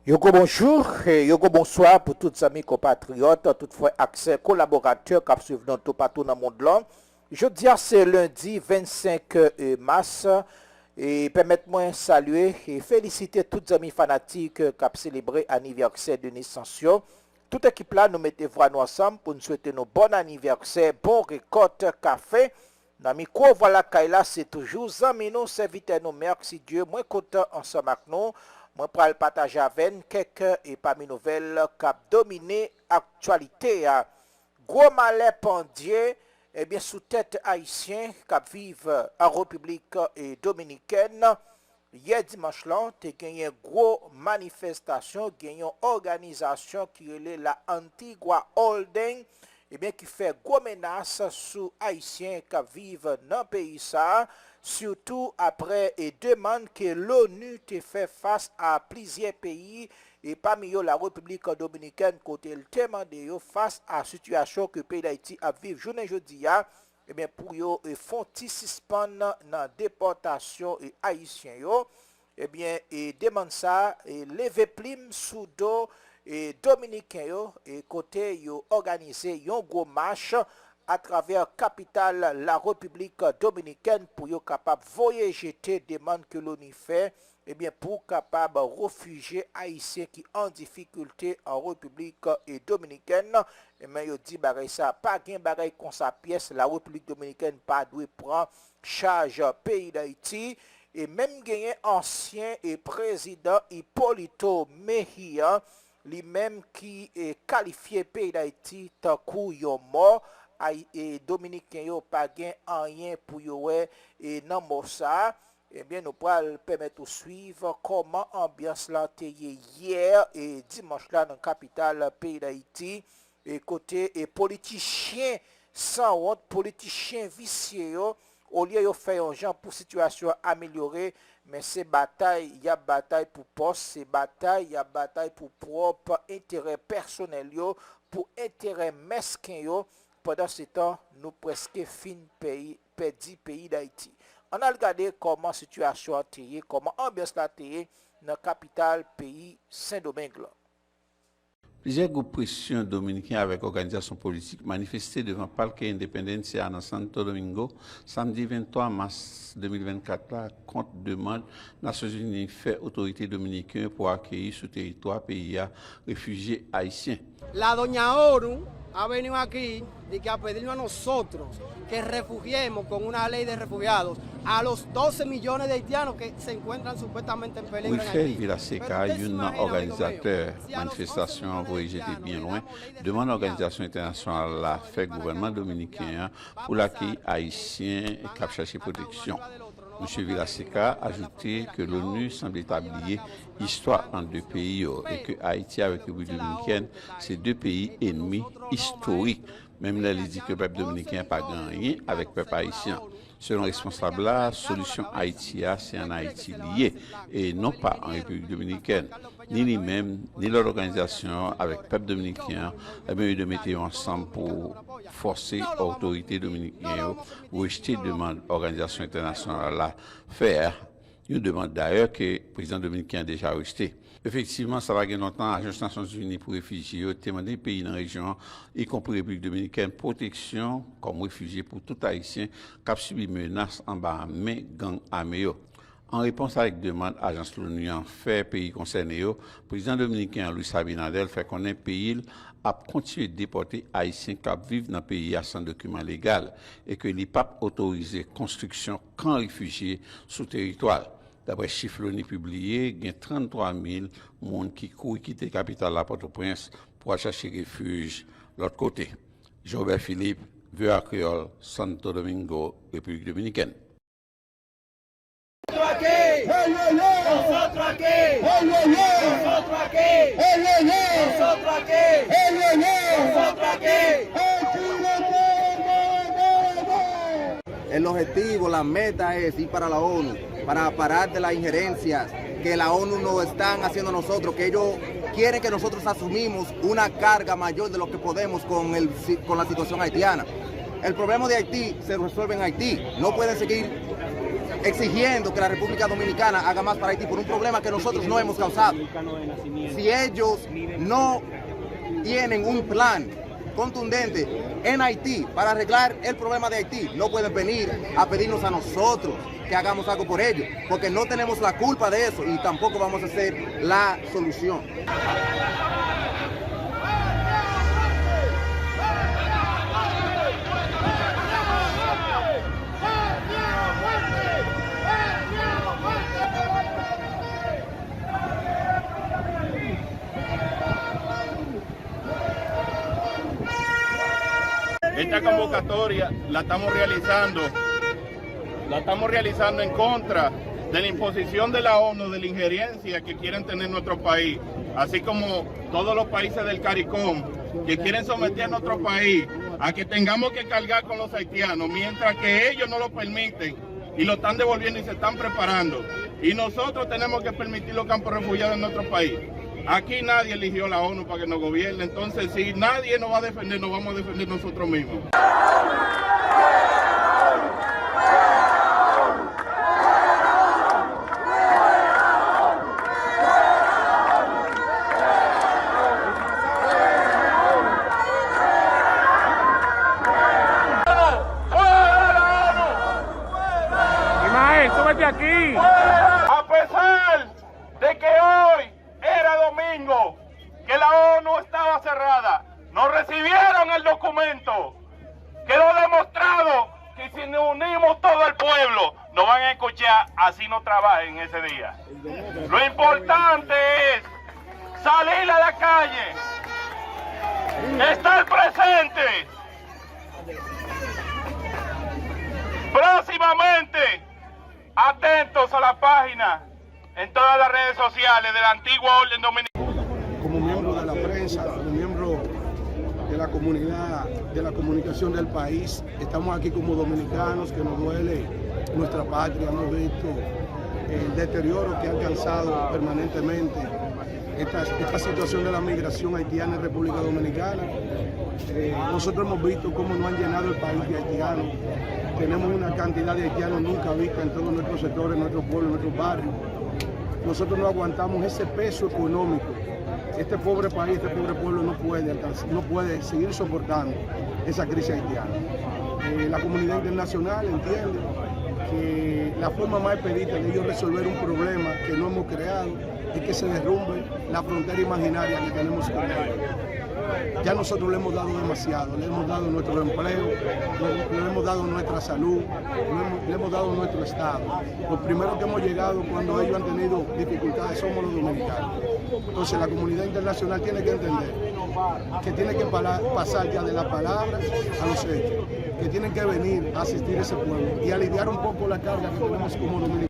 Yoko bonjour et yoko bonsoir pour tous les amis compatriotes, toutefois accès collaborateurs qui suivent dans tout partout dans le monde là. Je dis c'est lundi 25 mars et permettez-moi de saluer et féliciter tous les amis fanatiques qui ont célébré l'anniversaire de naissance. Toute équipe là nous mettons voix nous ensemble pour nous souhaiter nos bon anniversaire, bon récolte café. Dans micro voilà Kaila c'est toujours amis nous serviteurs nous merci Dieu moi content ensemble avec nous. Moi pour le partager avec quelques et parmi nouvelles qui dominé l'actualité. Gros malais pendier et bien sous tête haïtien qui vivent en République dominicaine. Hier dimanche là, tu as gagné une grosse manifestation, gagné une organisation qui est la Antigua Holding, et bien qui fait gros menace sur haïtiens qui vivent dans le pays ça. Surtout après et demande que l'ONU te fait face à plusieurs pays et parmi eux la République dominicaine côté le demandé face à la situation que le pays d'Haïti a vivre journée jeudi et bien pour yo font suspendre dans déportation et haïtien yo et bien et demande ça et lever plim sous dos et dominicain yo et côté yo organiser un gros marche à travers la capitale, la République dominicaine, pour être capable de voyager, demande que l'ONU fait, et bien pour capable de réfugiés haïtiens qui ont en difficulté en République dominicaine, et bien il dit ça, pas gain bagay comme sa pièce, la République dominicaine pas doit prendre charge pays d'Haïti, et même gagné ancien et président Hipólito Mejia, lui-même qui est qualifié pays d'Haïti tant coup mort. Et dominicain yo pas gain rien pour yo et nan mossa et bien nous pourrons permettre de suivre comment ambiance là hier et dimanche là dans la capitale pays d'Haïti et côté et politiciens sans honte politiciens vicieux au lieu de faire un genre pour situation améliorée mais c'est bataille il y a bataille pour poste c'est bataille il y a bataille pour propre intérêt personnel yo pour intérêt mesquin yo. Pendant ce temps, nous presque fin perdu pays d'Haïti. On a regardé comment la situation a été, comment l'ambiance a été dans la capitale pays Saint-Domingue. Plusieurs groupes pression dominicains avec organisations politiques manifestaient devant le parquet Independencia dans Santo Domingo samedi 23 mars 2024 contre demande des Nations Unies fait autorité dominicaine pour accueillir sur le territoire pays réfugiés haïtiens. La doña ONU ha venido aquí a pedirnos a nosotros que refugiemos con una ley de refugiados a los 12 millones de haitianos que se encuentran supuestamente en peligro en Haití. Villaseka, un organisateur manifestation envoyé j'étais bien loin, demande l'organisation internationale la fait gouvernement dominicain pour l'accueil haïtien et cap chercher protection. M. Villaseka a ajouté que l'ONU semble établir histoire entre deux pays et que Haïti avec la République dominicaine, c'est deux pays ennemis historiques. Même là, il dit que le peuple dominicain n'a pas gagné avec le peuple haïtien. Selon le responsable, la solution Haïti, c'est en Haïti lié et non pas en République dominicaine. Ni lui-même, ni leur organisation avec le peuple dominicain, ils de mettre ensemble pour forcer l'autorité dominicaine ou rejeter demande l'organisation internationale à faire. Une demande d'ailleurs que le président dominicain a déjà rejeté. Effectivement, ça va gagner longtemps. L'Agence des Nations Unies pour les réfugiés a demandé aux pays dans la région, y compris la République dominicaine, protection comme réfugiés pour tout Haïtien qui a subi menaces en bas main gang armé. En réponse à la demande, l'agence de l'ONU en fait pays concernés, le président dominicain Luis Abinadel fait qu'on est pays a continué de déporter Haïtiens qui vivent dans le pays sans document légal et que les papes autorisé construction camps réfugiés sous territoire. D'après les chiffres l'ONU publiés, il y a 33 000 personnes qui courent quitter la capitale de Port-au-Prince pour chercher refuge de l'autre côté. Robert Philippe, VOA Creole, Santo Domingo, République dominicaine. El objetivo, la meta es ir para la ONU, para parar de las injerencias que la ONU nos están haciendo a nosotros, que ellos quieren que nosotros asumimos una carga mayor de lo que podemos con la situación haitiana. El problema de Haití se resuelve en Haití. No pueden seguir exigiendo que la República Dominicana haga más para Haití por un problema que nosotros no hemos causado. Si ellos no tienen un plan contundente en Haití para arreglar el problema de Haití, no pueden venir a pedirnos a nosotros que hagamos algo por ellos, porque no tenemos la culpa de eso y tampoco vamos a ser la solución. Esta convocatoria la estamos realizando en contra de la imposición de la ONU, de la injerencia que quieren tener nuestro país, así como todos los países del CARICOM que quieren someter a nuestro país a que tengamos que cargar con los haitianos, mientras que ellos no lo permiten y lo están devolviendo y se están preparando. Y nosotros tenemos que permitir los campos refugiados en nuestro país. Aquí nadie eligió la ONU para que nos gobierne, entonces si nadie nos va a defender, nos vamos a defender nosotros mismos. Ismael, súbete aquí. A pesar de que hoy era domingo, que la ONU estaba cerrada, nos recibieron el documento. Quedó demostrado que si nos unimos todo el pueblo, nos van a escuchar, así no trabajen ese día. Lo importante es salir a la calle, estar presentes. Próximamente, atentos a la página en todas las redes sociales de la antigua Orden Dominicana. Como miembro de la prensa, como miembro de la comunidad, de la comunicación del país, estamos aquí como dominicanos, que nos duele nuestra patria, hemos visto el deterioro que ha alcanzado permanentemente esta situación de la migración haitiana en República Dominicana. Nosotros hemos visto cómo no han llenado el país de haitianos. Tenemos una cantidad de haitianos nunca vista en todos nuestros sectores, en nuestros pueblos, en nuestros barrios. Nosotros no aguantamos ese peso económico. Este pobre país, este pobre pueblo no puede seguir soportando esa crisis haitiana. La comunidad internacional entiende que la forma más expedita de ellos resolver un problema que no hemos creado es que se derrumbe la frontera imaginaria que tenemos con ellos. Ya nosotros le hemos dado demasiado, le hemos dado nuestro empleo, le hemos dado nuestra salud, le hemos dado nuestro estado. Los primeros que hemos llegado cuando ellos han tenido dificultades somos los dominicanos. Entonces la comunidad internacional tiene que entender que tiene que pasar ya de las palabras a los hechos, que tienen que venir a asistir a ese pueblo y aliviar un poco la carga que tenemos como dominicanos.